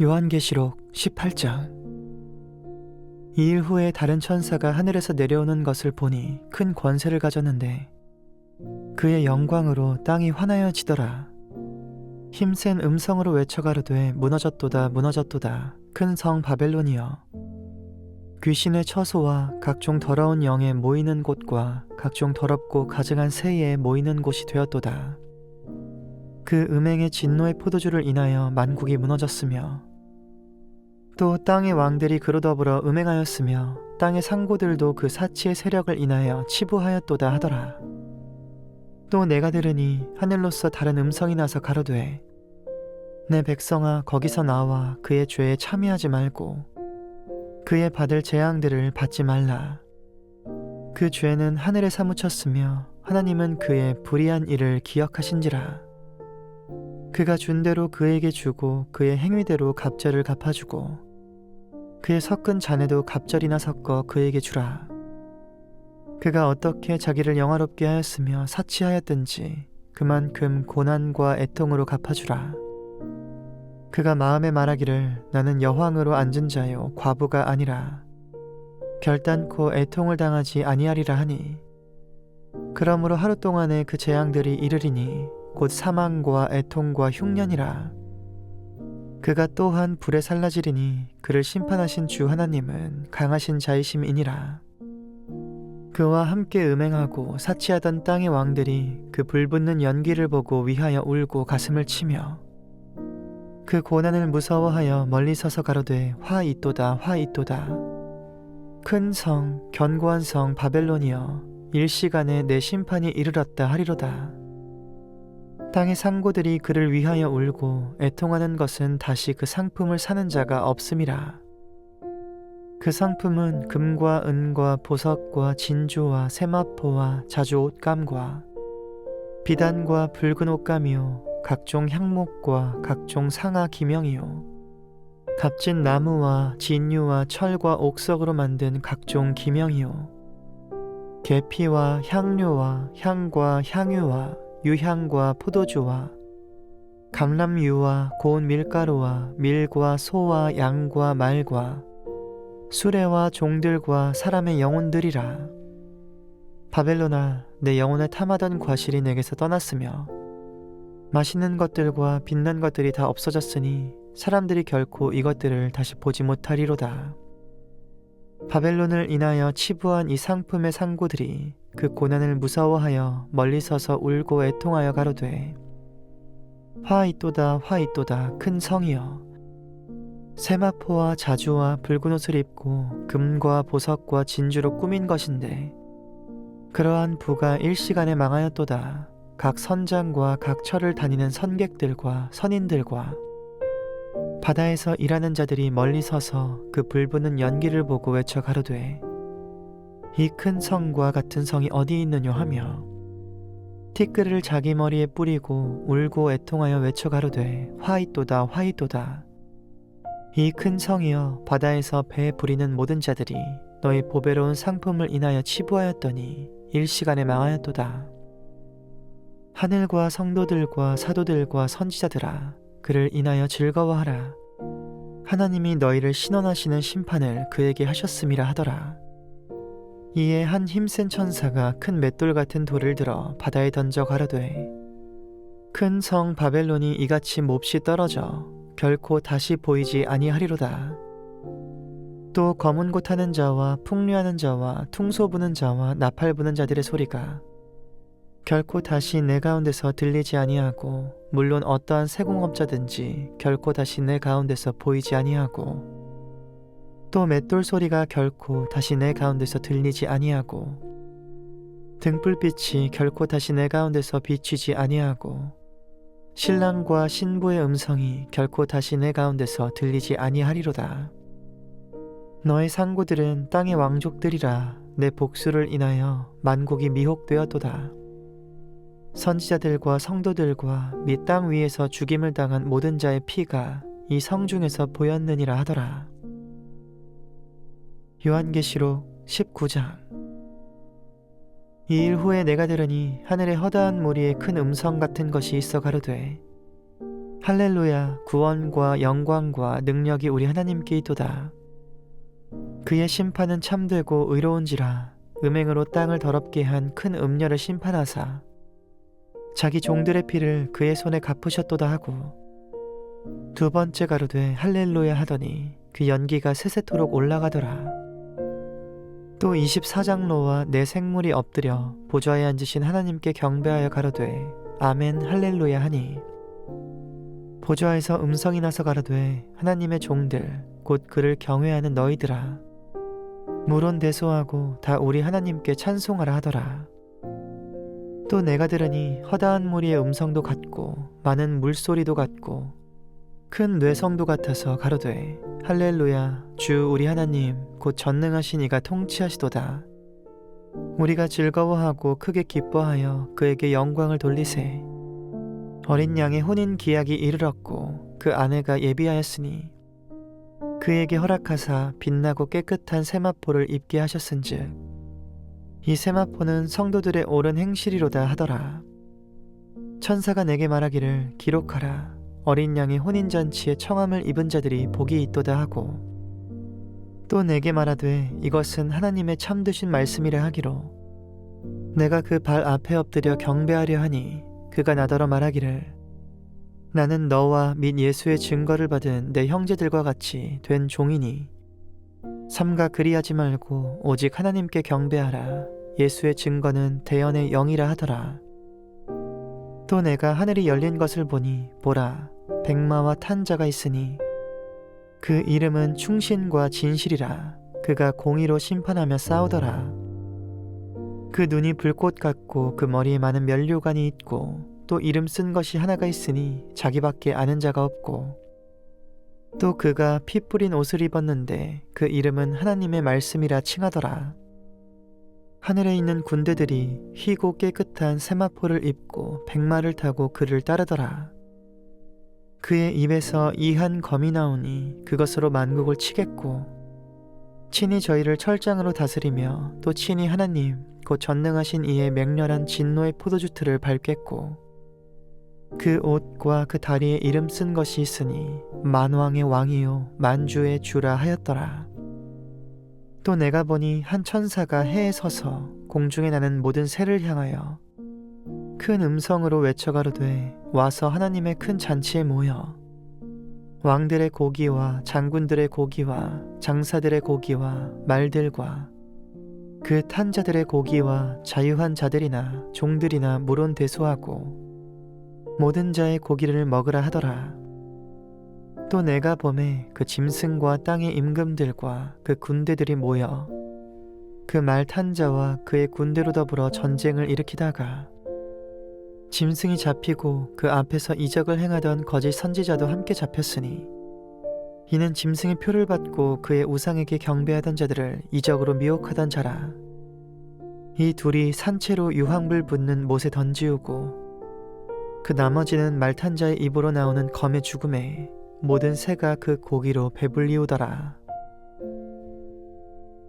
요한계시록 18장. 이 일 후에 다른 천사가 하늘에서 내려오는 것을 보니 큰 권세를 가졌는데 그의 영광으로 땅이 환하여지더라. 힘센 음성으로 외쳐가로되 무너졌도다 무너졌도다 큰 성 바벨론이여, 귀신의 처소와 각종 더러운 영에 모이는 곳과 각종 더럽고 가증한 새에 모이는 곳이 되었도다. 그 음행의 진노의 포도주를 인하여 만국이 무너졌으며 또 땅의 왕들이 그로 더불어 음행하였으며 땅의 상고들도 그 사치의 세력을 인하여 치부하였도다 하더라. 또 내가 들으니 하늘로서 다른 음성이 나서 가로되 내 백성아, 거기서 나와 그의 죄에 참여하지 말고 그의 받을 재앙들을 받지 말라. 그 죄는 하늘에 사무쳤으며 하나님은 그의 불의한 일을 기억하신지라. 그가 준 대로 그에게 주고 그의 행위대로 갑절을 갚아주고 그의 섞은 잔에도 갑절이나 섞어 그에게 주라. 그가 어떻게 자기를 영화롭게 하였으며 사치하였든지 그만큼 고난과 애통으로 갚아주라. 그가 마음에 말하기를 나는 여왕으로 앉은 자요 과부가 아니라 결단코 애통을 당하지 아니하리라 하니, 그러므로 하루 동안에 그 재앙들이 이르리니 곧 사망과 애통과 흉년이라. 그가 또한 불에 살라지리니 그를 심판하신 주 하나님은 강하신 자이심이니라. 그와 함께 음행하고 사치하던 땅의 왕들이 그 불붙는 연기를 보고 위하여 울고 가슴을 치며 그 고난을 무서워하여 멀리 서서 가로되 화 있도다 화 있도다. 큰 성 견고한 성 바벨론이여, 일시간에 내 심판이 이르렀다 하리로다. 땅의 상고들이 그를 위하여 울고 애통하는 것은 다시 그 상품을 사는 자가 없음이라. 그 상품은 금과 은과 보석과 진주와 세마포와 자주 옷감과 비단과 붉은 옷감이요 각종 향목과 각종 상아 기명이요 값진 나무와 진유와 철과 옥석으로 만든 각종 기명이요 계피와 향료와 향과 향유와 유향과 포도주와 감람유와 고운 밀가루와 밀과 소와 양과 말과 수레와 종들과 사람의 영혼들이라. 바벨론아, 내 영혼을 탐하던 과실이 내게서 떠났으며 맛있는 것들과 빛난 것들이 다 없어졌으니 사람들이 결코 이것들을 다시 보지 못하리로다. 바벨론을 인하여 치부한 이 상품의 상고들이 그 고난을 무서워하여 멀리 서서 울고 애통하여 가로되 화 있도다 화 있도다 큰 성이여, 세마포와 자주와 붉은 옷을 입고 금과 보석과 진주로 꾸민 것인데 그러한 부가 일시간에 망하였도다. 각 선장과 각 철을 다니는 선객들과 선인들과 바다에서 일하는 자들이 멀리 서서 그 불붙는 연기를 보고 외쳐 가로되 이 큰 성과 같은 성이 어디 있느냐 하며 티끌을 자기 머리에 뿌리고 울고 애통하여 외쳐 가로되 화 있도다 화 있도다. 이 큰 성이여, 바다에서 배에 부리는 모든 자들이 너희 보배로운 상품을 인하여 치부하였더니 일시간에 망하였도다. 하늘과 성도들과 사도들과 선지자들아, 그를 인하여 즐거워하라. 하나님이 너희를 신원하시는 심판을 그에게 하셨음이라 하더라. 이에 한 힘센 천사가 큰 맷돌 같은 돌을 들어 바다에 던져 가로되 큰 성 바벨론이 이같이 몹시 떨어져 결코 다시 보이지 아니하리로다. 또 검은 곳 하는 자와 풍류하는 자와 퉁소 부는 자와 나팔 부는 자들의 소리가 결코 다시 내 가운데서 들리지 아니하고, 물론 어떠한 세공업자든지 결코 다시 내 가운데서 보이지 아니하고, 또 맷돌 소리가 결코 다시 내 가운데서 들리지 아니하고, 등불빛이 결코 다시 내 가운데서 비치지 아니하고, 신랑과 신부의 음성이 결코 다시 내 가운데서 들리지 아니하리로다. 너의 상고들은 땅의 왕족들이라. 내 복수를 인하여 만국이 미혹되었도다. 선지자들과 성도들과 및 땅 위에서 죽임을 당한 모든 자의 피가 이 성 중에서 보였느니라 하더라. 요한계시록 19장. 이 일 후에 내가 들으니 하늘에 허다한 무리에 큰 음성 같은 것이 있어 가로되 할렐루야. 구원과 영광과 능력이 우리 하나님께 있도다. 그의 심판은 참되고 의로운지라. 음행으로 땅을 더럽게 한 큰 음녀를 심판하사 자기 종들의 피를 그의 손에 갚으셨도다 하고, 두 번째 가로되 할렐루야 하더니 그 연기가 세세토록 올라가더라. 또 24장로와 네 생물이 엎드려 보좌에 앉으신 하나님께 경배하여 가로되 아멘 할렐루야 하니, 보좌에서 음성이 나서 가로되 하나님의 종들 곧 그를 경외하는 너희들아, 물론대소하고 다 우리 하나님께 찬송하라 하더라. 또 내가 들으니 허다한 무리의 음성도 같고 많은 물소리도 같고 큰 뇌성도 같아서 가로되 할렐루야. 주 우리 하나님 곧 전능하신 이가 통치하시도다. 우리가 즐거워하고 크게 기뻐하여 그에게 영광을 돌리세. 어린 양의 혼인 기약이 이르렀고 그 아내가 예비하였으니 그에게 허락하사 빛나고 깨끗한 세마포를 입게 하셨은즉 이 세마포는 성도들의 옳은 행실이로다 하더라. 천사가 내게 말하기를 기록하라. 어린 양의 혼인잔치에 청함을 입은 자들이 복이 있도다 하고, 또 내게 말하되 이것은 하나님의 참되신 말씀이라 하기로, 내가 그 발 앞에 엎드려 경배하려 하니 그가 나더러 말하기를 나는 너와 및 예수의 증거를 받은 내 형제들과 같이 된 종이니 삼가 그리하지 말고 오직 하나님께 경배하라. 예수의 증거는 대언의 영이라 하더라. 또 내가 하늘이 열린 것을 보니 보라, 백마와 탄 자가 있으니 그 이름은 충신과 진실이라. 그가 공의로 심판하며 싸우더라. 그 눈이 불꽃 같고 그 머리에 많은 면류관이 있고 또 이름 쓴 것이 하나가 있으니 자기밖에 아는 자가 없고, 또 그가 피 뿌린 옷을 입었는데 그 이름은 하나님의 말씀이라 칭하더라. 하늘에 있는 군대들이 희고 깨끗한 세마포를 입고 백마를 타고 그를 따르더라. 그의 입에서 이한 검이 나오니 그것으로 만국을 치겠고, 친히 저희를 철장으로 다스리며 또 친히 하나님 곧 전능하신 이의 맹렬한 진노의 포도주 틀을 밟겠고, 그 옷과 그 다리에 이름 쓴 것이 있으니 만왕의 왕이요 만주의 주라 하였더라. 또 내가 보니 한 천사가 해에 서서 공중에 나는 모든 새를 향하여 큰 음성으로 외쳐가로되 와서 하나님의 큰 잔치에 모여 왕들의 고기와 장군들의 고기와 장사들의 고기와 말들과 그 탄 자들의 고기와 자유한 자들이나 종들이나 물론 대소하고 모든 자의 고기를 먹으라 하더라. 또 내가 보매 그 짐승과 땅의 임금들과 그 군대들이 모여 그 말 탄 자와 그의 군대로 더불어 전쟁을 일으키다가 짐승이 잡히고 그 앞에서 이적을 행하던 거짓 선지자도 함께 잡혔으니, 이는 짐승의 표를 받고 그의 우상에게 경배하던 자들을 이적으로 미혹하던 자라. 이 둘이 산채로 유황불 붙는 못에 던지우고 그 나머지는 말탄 자의 입으로 나오는 검의 죽음에 모든 새가 그 고기로 배불리우더라.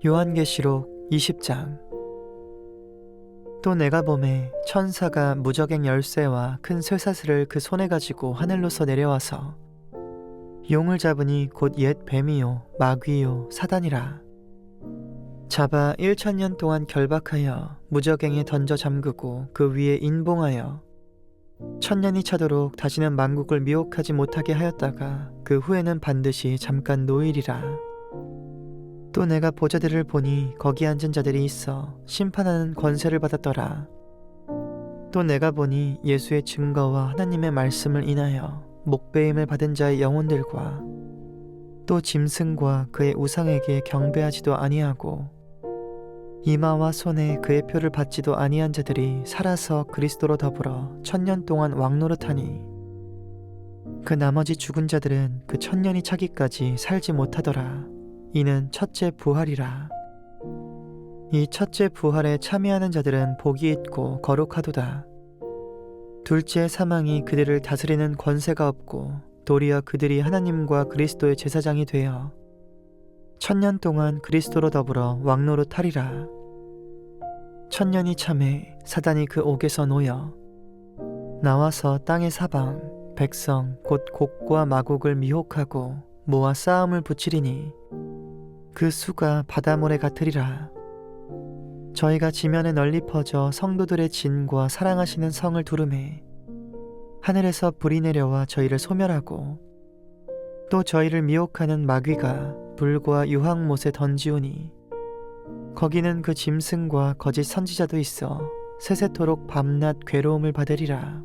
요한계시록 20장. 또 내가 보매 천사가 무저갱 열쇠와 큰 쇠사슬을 그 손에 가지고 하늘로서 내려와서 용을 잡으니 곧 옛 뱀이요 마귀요 사단이라. 잡아 1000년 동안 결박하여 무저갱에 던져 잠그고 그 위에 인봉하여 1000년이 차도록 다시는 만국을 미혹하지 못하게 하였다가 그 후에는 반드시 잠깐 노일이라. 또 내가 보좌들을 보니 거기 앉은 자들이 있어 심판하는 권세를 받았더라. 또 내가 보니 예수의 증거와 하나님의 말씀을 인하여 목배임을 받은 자의 영혼들과 또 짐승과 그의 우상에게 경배하지도 아니하고 이마와 손에 그의 표를 받지도 아니한 자들이 살아서 그리스도로 더불어 1000년 동안 왕노릇하니, 그 나머지 죽은 자들은 그 1000년이 차기까지 살지 못하더라. 이는 첫째 부활이라. 이 첫째 부활에 참여하는 자들은 복이 있고 거룩하도다. 둘째 사망이 그들을 다스리는 권세가 없고 도리어 그들이 하나님과 그리스도의 제사장이 되어 1000년 동안 그리스도로 더불어 왕노릇하리라. 1000년이 참에 사단이 그 옥에서 놓여 나와서 땅의 사방 백성 곧 곡과 마곡을 미혹하고 모아 싸움을 붙이리니 그 수가 바다모래 같으리라. 저희가 지면에 널리 퍼져 성도들의 진과 사랑하시는 성을 두르매 하늘에서 불이 내려와 저희를 소멸하고 또 저희를 미혹하는 마귀가 불과 유황못에 던지오니 거기는 그 짐승과 거짓 선지자도 있어 세세토록 밤낮 괴로움을 받으리라.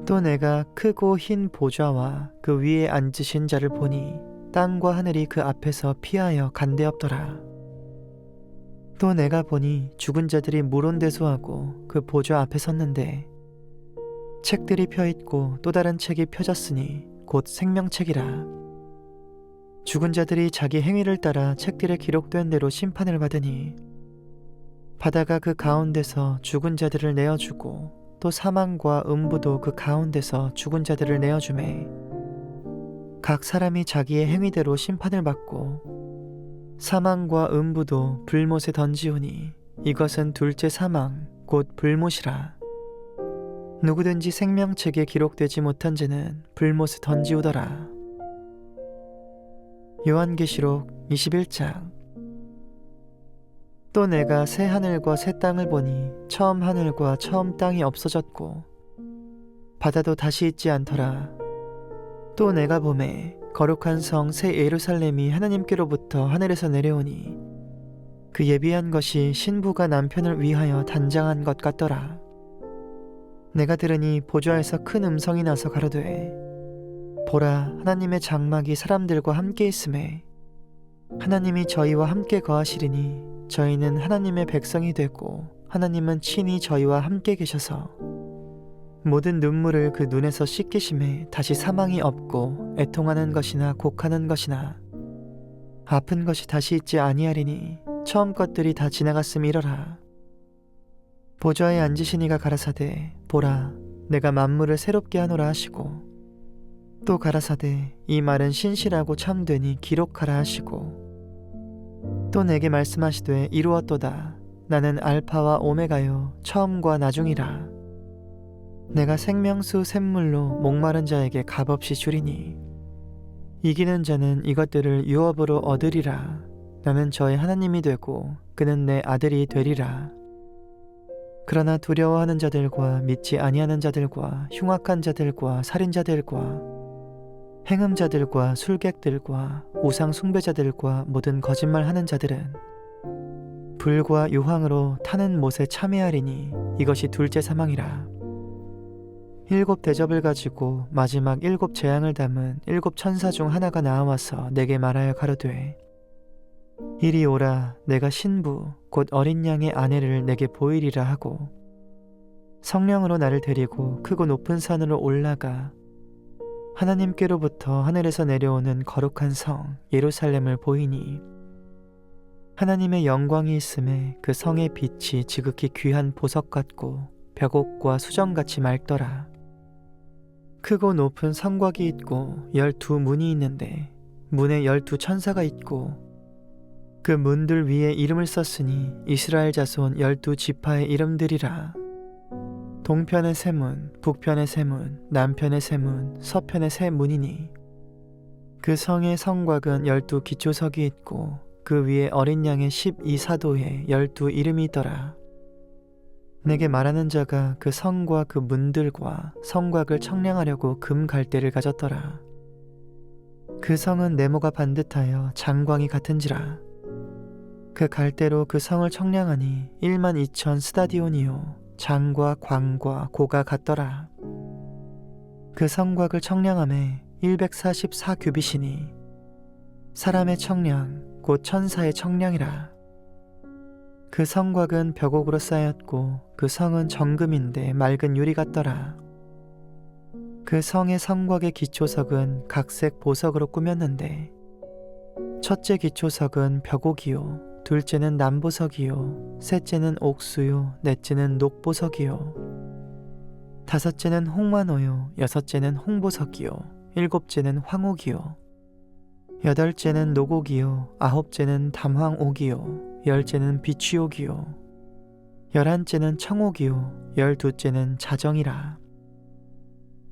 또 내가 크고 흰 보좌와 그 위에 앉으신 자를 보니 땅과 하늘이 그 앞에서 피하여 간대없더라. 또 내가 보니 죽은 자들이 물온대소하고 그 보좌 앞에 섰는데 책들이 펴있고 또 다른 책이 펴졌으니 곧 생명책이라. 죽은 자들이 자기 행위를 따라 책들에 기록된 대로 심판을 받으니 바다가 그 가운데서 죽은 자들을 내어주고 또 사망과 음부도 그 가운데서 죽은 자들을 내어주매 각 사람이 자기의 행위대로 심판을 받고 사망과 음부도 불못에 던지오니 이것은 둘째 사망 곧 불못이라. 누구든지 생명책에 기록되지 못한 자는 불못에 던지오더라. 요한계시록 21장. 또 내가 새 하늘과 새 땅을 보니 처음 하늘과 처음 땅이 없어졌고 바다도 다시 있지 않더라. 또 내가 보매 거룩한 성 새 예루살렘이 하나님께로부터 하늘에서 내려오니 그 예비한 것이 신부가 남편을 위하여 단장한 것 같더라. 내가 들으니 보좌에서 큰 음성이 나서 가로되 보라, 하나님의 장막이 사람들과 함께 있음에 하나님이 저희와 함께 거하시리니 저희는 하나님의 백성이 되고 하나님은 친히 저희와 함께 계셔서 모든 눈물을 그 눈에서 씻기심에 다시 사망이 없고 애통하는 것이나 곡하는 것이나 아픈 것이 다시 있지 아니하리니 처음 것들이 다 지나갔음이러라. 보좌에 앉으신 이가 가라사대 보라, 내가 만물을 새롭게 하노라 하시고 또 가라사대 이 말은 신실하고 참되니 기록하라 하시고 또 내게 말씀하시되 이루었도다. 나는 알파와 오메가요 처음과 나중이라. 내가 생명수 샘물로 목마른 자에게 값없이 주리니 이기는 자는 이것들을 유업으로 얻으리라. 나는 저의 하나님이 되고 그는 내 아들이 되리라. 그러나 두려워하는 자들과 믿지 아니하는 자들과 흉악한 자들과 살인자들과 행음자들과 술객들과 우상 숭배자들과 모든 거짓말하는 자들은 불과 유황으로 타는 못에 참여하리니 이것이 둘째 사망이라. 7 대접을 가지고 마지막 7 재앙을 담은 7 천사 중 하나가 나와서 내게 말하여 가로되 이리 오라. 내가 신부 곧 어린 양의 아내를 내게 보이리라 하고 성령으로 나를 데리고 크고 높은 산으로 올라가 하나님께로부터 하늘에서 내려오는 거룩한 성 예루살렘을 보이니 하나님의 영광이 있음에 그 성의 빛이 지극히 귀한 보석 같고 벽옥과 수정같이 맑더라. 크고 높은 성곽이 있고 12문이 있는데 문에 12 천사가 있고 그 문들 위에 이름을 썼으니 이스라엘 자손 12 지파의 이름들이라. 동편의 세 문, 북편의 세 문, 남편의 세 문, 서편의 세 문이니 그 성의 성곽은 12 기초석이 있고 그 위에 어린 양의 12사도에 12 이름이 있더라. 내게 말하는 자가 그 성과 그 문들과 성곽을 청량하려고 금 갈대를 가졌더라. 그 성은 네모가 반듯하여 장광이 같은지라. 그 갈대로 그 성을 청량하니 12,000 스타디온이요 장과 광과 고가 같더라. 그 성곽을 청량함에 144 규빗이니 사람의 청량 곧 천사의 청량이라. 그 성곽은 벽옥으로 쌓였고 그 성은 정금인데 맑은 유리 같더라. 그 성의 성곽의 기초석은 각색 보석으로 꾸몄는데 첫째 기초석은 벽옥이요 둘째는 남보석이요 셋째는 옥수요 넷째는 녹보석이요 다섯째는 홍만호요 여섯째는 홍보석이요 일곱째는 황옥이요 여덟째는 노곡이요 아홉째는 담황옥이요 열째는 비취옥이요 11째는 청옥이요 12째는 자정이라.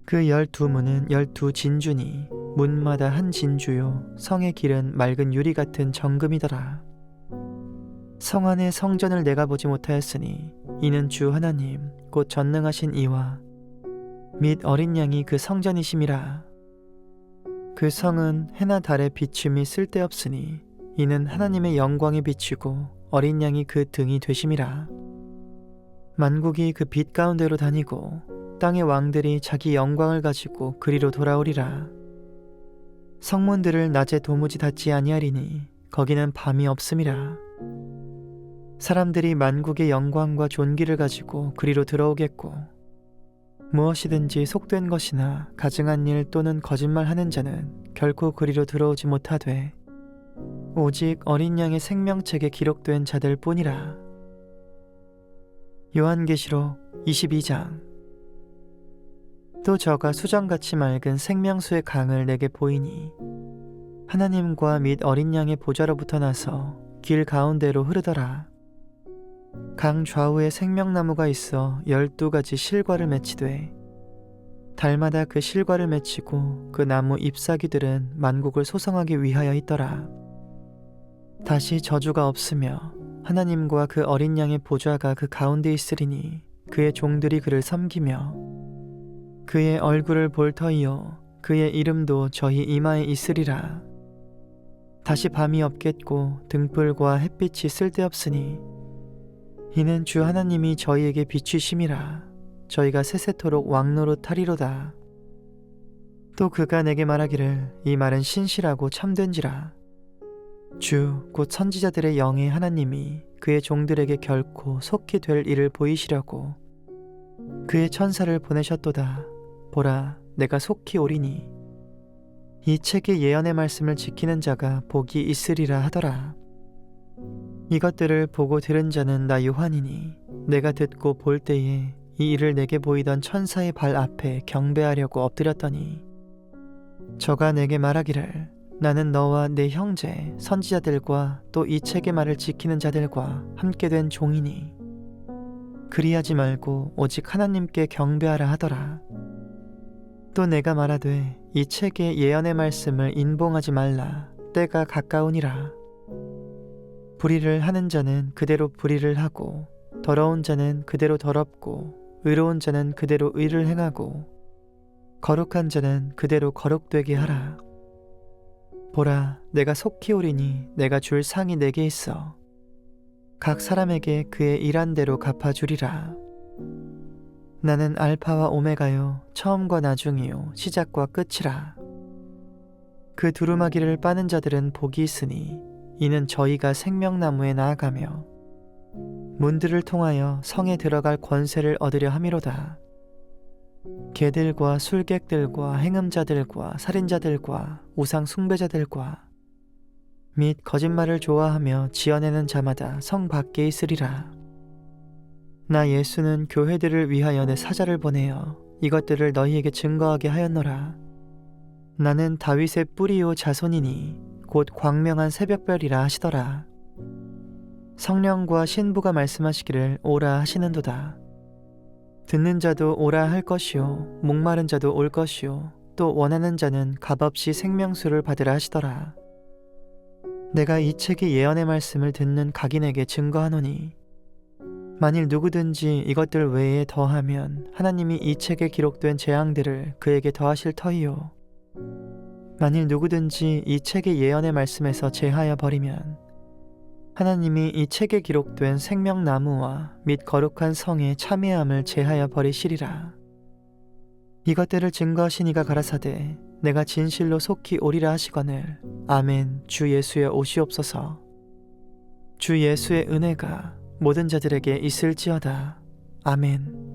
그 12문은 12진주니 문마다 한 진주요 성의 길은 맑은 유리 같은 정금이더라. 성 안의 성전을 내가 보지 못하였으니 이는 주 하나님 곧 전능하신 이와 및 어린 양이 그 성전이심이라. 그 성은 해나 달의 비춤이 쓸데없으니 이는 하나님의 영광이 비추고 어린 양이 그 등이 되심이라. 만국이 그 빛 가운데로 다니고 땅의 왕들이 자기 영광을 가지고 그리로 돌아오리라. 성문들을 낮에 도무지 닫지 아니하리니 거기는 밤이 없음이라. 사람들이 만국의 영광과 존귀를 가지고 그리로 들어오겠고 무엇이든지 속된 것이나 가증한 일 또는 거짓말하는 자는 결코 그리로 들어오지 못하되 오직 어린 양의 생명책에 기록된 자들 뿐이라. 요한계시록 22장. 또 저가 수정같이 맑은 생명수의 강을 내게 보이니 하나님과 및 어린 양의 보좌로부터 나서 길 가운데로 흐르더라. 강 좌우에 생명나무가 있어 12가지 실과를 맺히되 달마다 그 실과를 맺히고 그 나무 잎사귀들은 만국을 소성하기 위하여 있더라. 다시 저주가 없으며 하나님과 그 어린 양의 보좌가 그 가운데 있으리니 그의 종들이 그를 섬기며 그의 얼굴을 볼 터이요 그의 이름도 저희 이마에 있으리라. 다시 밤이 없겠고 등불과 햇빛이 쓸데없으니 이는 주 하나님이 저희에게 비추심이라. 저희가 세세토록 왕노릇하리로다. 또 그가 내게 말하기를 이 말은 신실하고 참된지라. 주 곧 선지자들의 영의 하나님이 그의 종들에게 결코 속히 될 일을 보이시려고 그의 천사를 보내셨도다. 보라, 내가 속히 오리니 이 책의 예언의 말씀을 지키는 자가 복이 있으리라 하더라. 이것들을 보고 들은 자는 나 요한이니 내가 듣고 볼 때에 이 일을 내게 보이던 천사의 발 앞에 경배하려고 엎드렸더니 저가 내게 말하기를 나는 너와 내 형제 선지자들과 또 이 책의 말을 지키는 자들과 함께 된 종이니 그리하지 말고 오직 하나님께 경배하라 하더라. 또 내가 말하되 이 책의 예언의 말씀을 인봉하지 말라. 때가 가까우니라. 불의를 하는 자는 그대로 불의를 하고 더러운 자는 그대로 더럽고 의로운 자는 그대로 의를 행하고 거룩한 자는 그대로 거룩되게 하라. 보라, 내가 속히 오리니 내가 줄 상이 내게 있어 각 사람에게 그의 일한 대로 갚아주리라. 나는 알파와 오메가요 처음과 나중이요 시작과 끝이라. 그 두루마기를 빠는 자들은 복이 있으니 이는 저희가 생명나무에 나아가며 문들을 통하여 성에 들어갈 권세를 얻으려 함이로다. 개들과 술객들과 행음자들과 살인자들과 우상 숭배자들과 및 거짓말을 좋아하며 지어내는 자마다 성 밖에 있으리라. 나 예수는 교회들을 위하여 내 사자를 보내어 이것들을 너희에게 증거하게 하였노라. 나는 다윗의 뿌리요 자손이니 곧 광명한 새벽별이라 하시더라. 성령과 신부가 말씀하시기를 오라 하시는도다. 듣는 자도 오라 할 것이요 목마른 자도 올 것이요 또 원하는 자는 값없이 생명수를 받으라 하시더라. 내가 이 책의 예언의 말씀을 듣는 각인에게 증거하노니 만일 누구든지 이것들 외에 더하면 하나님이 이 책에 기록된 재앙들을 그에게 더하실 터이요 만일 누구든지 이 책의 예언의 말씀에서 제하여 버리면 하나님이 이 책에 기록된 생명나무와 및 거룩한 성의 참회함을 제하여 버리시리라. 이것들을 증거하시니가 가라사대 내가 진실로 속히 오리라 하시거늘 아멘. 주 예수의 오시옵소서. 주 예수의 은혜가 모든 자들에게 있을지어다. 아멘.